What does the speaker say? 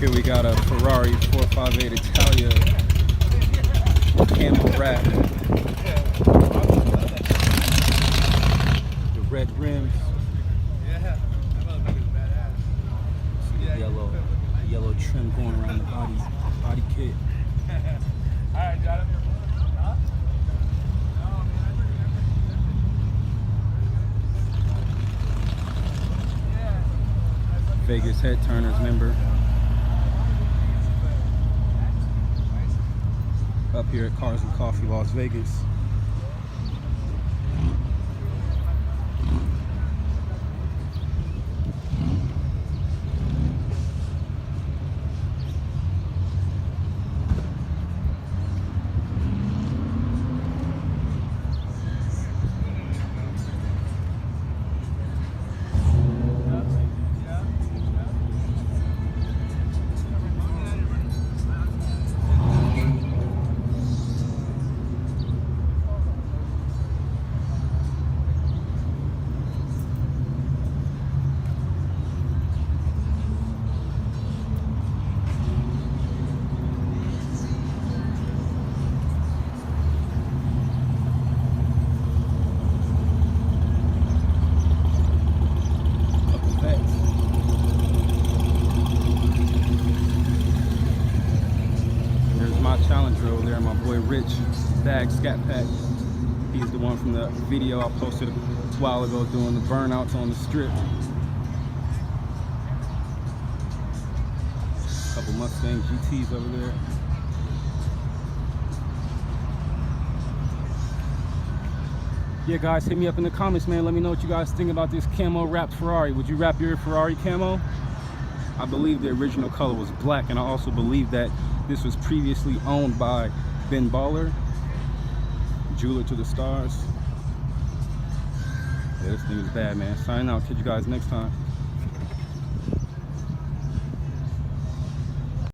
Here we got a Ferrari 458 Italia camo wrap. The red rims. See the yellow trim going around the body kit. Vegas head turners member. Up here at Cars and Coffee, Las Vegas. Challenger over there, my boy Rich, Bag Scat Pack. He's the one from the video I posted a while ago doing the burnouts on the strip. Couple Mustang GTs over there. Yeah guys, hit me up in the comments, man. Let me know what you guys think about this camo wrapped Ferrari. Would you wrap your Ferrari camo? I believe the original color was black, and I also believe that this was previously owned by Ben Baller, jeweler to the stars. Yeah, this thing is bad, man. Signing out. Catch you guys next time.